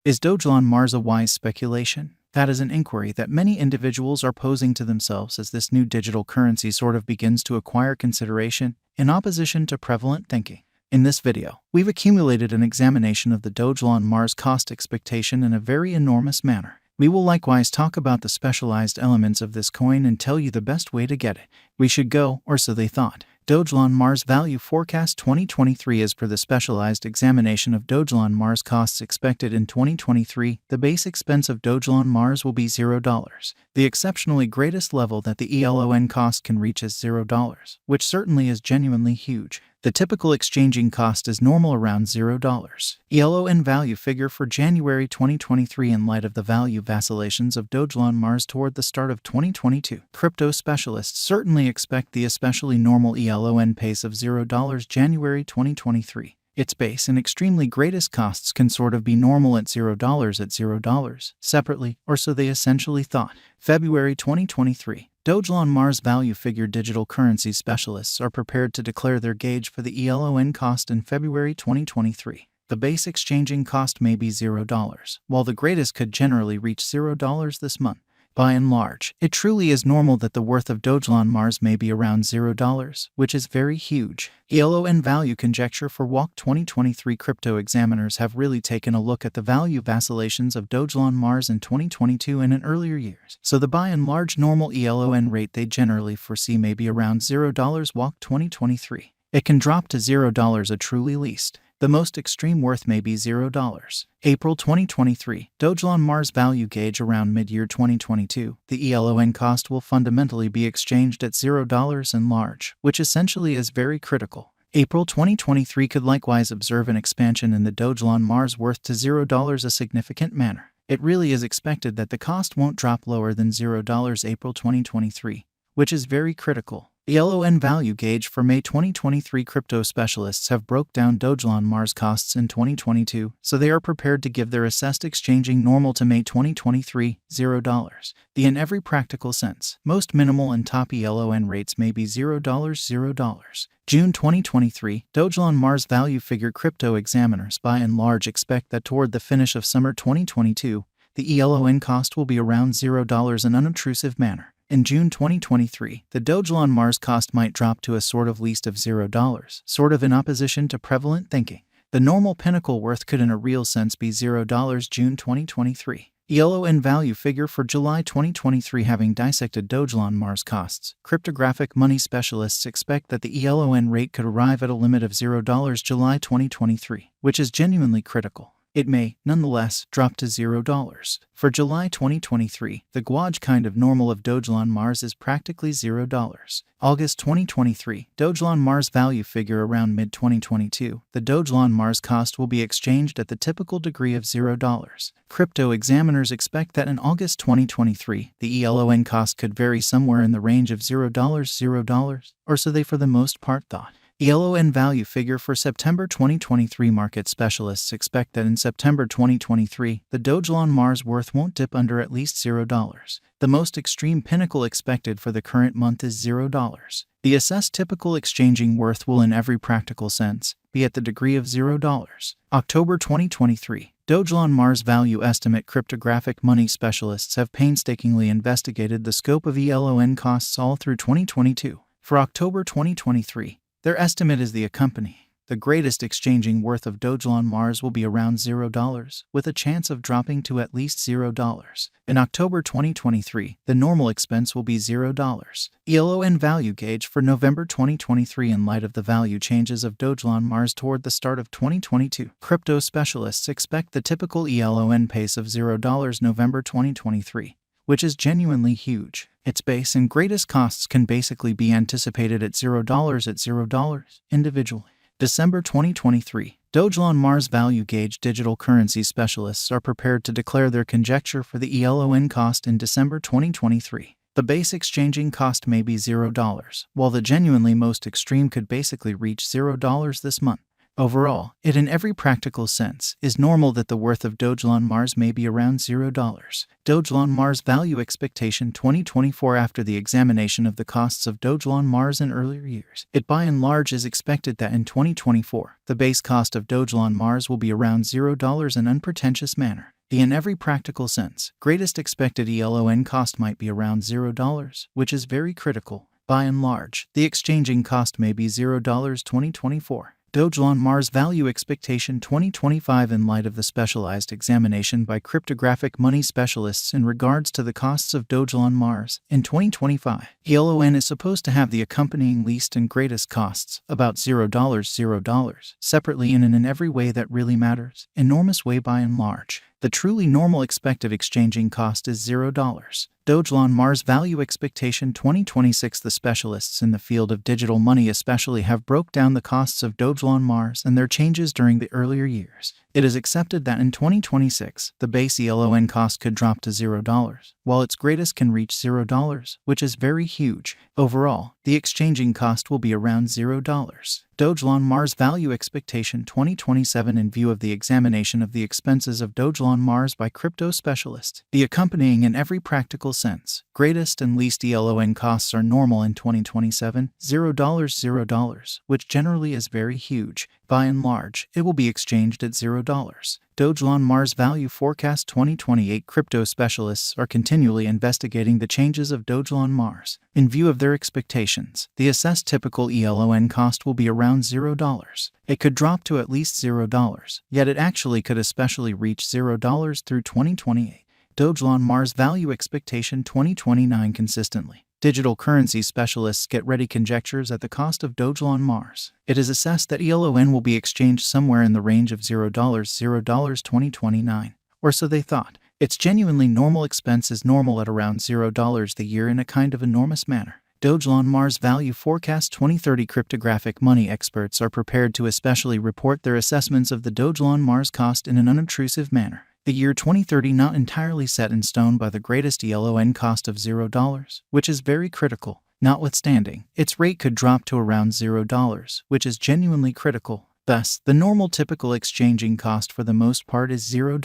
Is Dogelon Mars a wise speculation? That is an inquiry that many individuals are posing to themselves as this new digital currency sort of begins to acquire consideration in opposition to prevalent thinking. In this video, we've accumulated an examination of the Dogelon Mars cost expectation in a very enormous manner. We will likewise talk about the specialized elements of this coin and tell you the best way to get it. We should go, or so they thought. Dogelon Mars Value Forecast 2023. As per the specialized examination of Dogelon Mars costs expected in 2023, the base expense of Dogelon Mars will be $0. The exceptionally greatest level that the ELON cost can reach is $0, which certainly is genuinely huge. The typical exchanging cost is normal around $0. ELON value figure for January 2023 in light of the value vacillations of Dogelon Mars toward the start of 2022. Crypto specialists certainly expect the especially normal ELON pace of $0 January 2023. Its base and extremely greatest costs can sort of be normal at $0 separately, or so they essentially thought. February 2023. Dogelon Mars value figure digital currency specialists are prepared to declare their gauge for the ELON cost in February 2023. The base exchanging cost may be $0, while the greatest could generally reach $0 this month. By and large, it truly is normal that the worth of Dogelon Mars may be around $0, which is very huge. ELON value conjecture for WALK 2023. Crypto examiners have really taken a look at the value vacillations of Dogelon Mars in 2022 and in earlier years. So the by and large normal ELON rate they generally foresee may be around $0 WALK 2023. It can drop to $0 at truly least. The most extreme worth may be $0. April 2023. Dogelon Mars value gauge around mid-year 2022. The ELON cost will fundamentally be exchanged at $0 and large, which essentially is very critical. April 2023 could likewise observe an expansion in the Dogelon Mars worth to $0 a significant manner. It really is expected that the cost won't drop lower than $0 April 2023, which is very critical. The ELON value gauge for May 2023. Crypto specialists have broke down Dogelon Mars costs in 2022, so they are prepared to give their assessed exchanging normal to May 2023, $0. In every practical sense, most minimal and top ELON rates may be $0. June 2023. Dogelon Mars value figure crypto examiners by and large expect that toward the finish of summer 2022, the ELON cost will be around $0 in an unobtrusive manner. In June 2023, the Dogelon Mars cost might drop to a sort of least of $0, sort of in opposition to prevalent thinking. The normal pinnacle worth could in a real sense be $0 June 2023. ELON value figure for July 2023. Having dissected Dogelon Mars costs, cryptographic money specialists expect that the ELON rate could arrive at a limit of $0 July 2023, which is genuinely critical. It may, nonetheless, drop to $0. For July 2023, the gauge kind of normal of Dogelon Mars is practically $0. August 2023, Dogelon Mars value figure around mid-2022, the Dogelon Mars cost will be exchanged at the typical degree of $0. Crypto examiners expect that in August 2023, the ELON cost could vary somewhere in the range of $0, or so they for the most part thought. ELON value figure for September 2023. Market specialists expect that in September 2023, the Dogelon Mars worth won't dip under at least $0. The most extreme pinnacle expected for the current month is $0. The assessed typical exchanging worth will in every practical sense be at the degree of $0. October 2023. Dogelon Mars value estimate. Cryptographic money specialists have painstakingly investigated the scope of ELON costs all through 2022. For October 2023, their estimate is the accompanying. The greatest exchanging worth of Dogelon Mars will be around $0, with a chance of dropping to at least $0. In October 2023, the normal expense will be $0. ELON value gauge for November 2023. In light of the value changes of Dogelon Mars toward the start of 2022, crypto specialists expect the typical ELON pace of $0 November 2023, which is genuinely huge. Its base and greatest costs can basically be anticipated at $0 individually. December 2023. Dogelon Mars value gauge digital currency specialists are prepared to declare their conjecture for the ELON cost in December 2023. The base exchanging cost may be $0, while the genuinely most extreme could basically reach $0 this month. Overall, it in every practical sense is normal that the worth of Dogelon Mars may be around $0. Dogelon Mars value expectation 2024. After the examination of the costs of Dogelon Mars in earlier years, it by and large is expected that in 2024, the base cost of Dogelon Mars will be around $0 in unpretentious manner. In every practical sense, greatest expected ELON cost might be around $0, which is very critical. By and large, the exchanging cost may be $0 2024. Dogelon Mars Value Expectation 2025. In light of the specialized examination by cryptographic money specialists in regards to the costs of Dogelon Mars in 2025, ELON is supposed to have the accompanying least and greatest costs, about $0, separately and in every way that really matters, enormous way by and large. The truly normal expected exchanging cost is $0. Dogelon Mars Value Expectation 2026. The specialists in the field of digital money especially have broke down the costs of Dogelon Mars and their changes during the earlier years. It is accepted that in 2026, the base ELON cost could drop to $0, while its greatest can reach $0, which is very huge. Overall, the exchanging cost will be around $0. Dogelon Mars Value Expectation 2027. In view of the examination of the expenses of Dogelon Mars by crypto specialists, the accompanying in every practical sense, greatest and least ELON costs are normal in 2027, $0, which generally is very huge. By and large, it will be exchanged at $0. Dogelon Mars Value Forecast 2028. Crypto specialists are continually investigating the changes of Dogelon Mars. In view of their expectations, the assessed typical ELON cost will be around $0. It could drop to at least $0, yet it actually could especially reach $0 through 2028. Dogelon Mars Value Expectation 2029. Consistently, digital currency specialists get ready conjectures at the cost of Dogelon Mars. It is assessed that ELON will be exchanged somewhere in the range of $0 2029, or so they thought. Its genuinely normal expense is normal at around $0 the year in a kind of enormous manner. Dogelon Mars Value Forecast 2030. Cryptographic money experts are prepared to especially report their assessments of the Dogelon Mars cost in an unobtrusive manner. The year 2030 not entirely set in stone by the greatest ELON cost of $0, which is very critical. Notwithstanding, its rate could drop to around $0, which is genuinely critical. Thus, the normal typical exchanging cost for the most part is $0.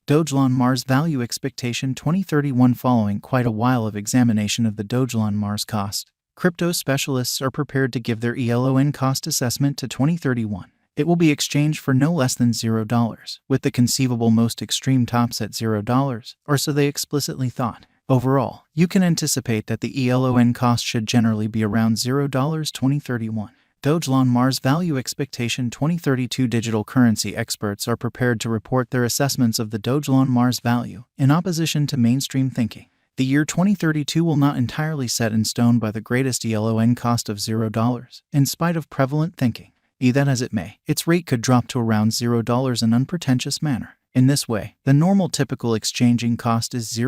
Dogelon Mars Value Expectation 2031. Following quite a while of examination of the Dogelon Mars cost, crypto specialists are prepared to give their ELON cost assessment to 2031. It will be exchanged for no less than $0, with the conceivable most extreme tops at $0, or so they explicitly thought. Overall, you can anticipate that the ELON cost should generally be around $0 2031. Dogelon Mars Value Expectation 2032. Digital currency experts are prepared to report their assessments of the Dogelon Mars value, in opposition to mainstream thinking. The year 2032 will not entirely set in stone by the greatest ELON cost of $0, in spite of prevalent thinking. Be that as it may, its rate could drop to around $0 in unpretentious manner. In this way, the normal typical exchanging cost is $0.